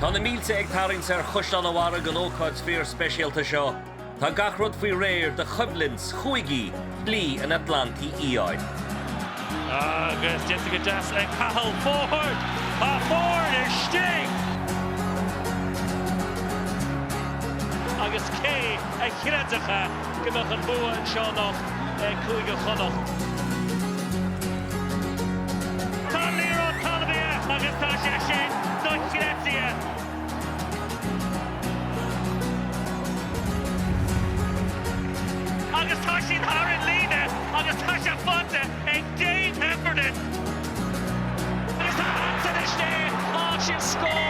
Tá na mílte ag tarings ar chuslan amhara go ócáid sfér speisialta seo. Tá gachrod faoi réir de chublins chuigí blí an Atlanti íáid. Agus Jessica Jess and Cahill forward. Forward is Sting. Agus Kay a Chiradacha gymach yn bwa yn Sionoch cwig o Chonoch. Tan Lero Talabia agus ta Shashin do Chiretia. Agus ta sin Haran Lina agus ta Sha Fonte Dave Hepburn. Agus ta Hansen is there. She'll score.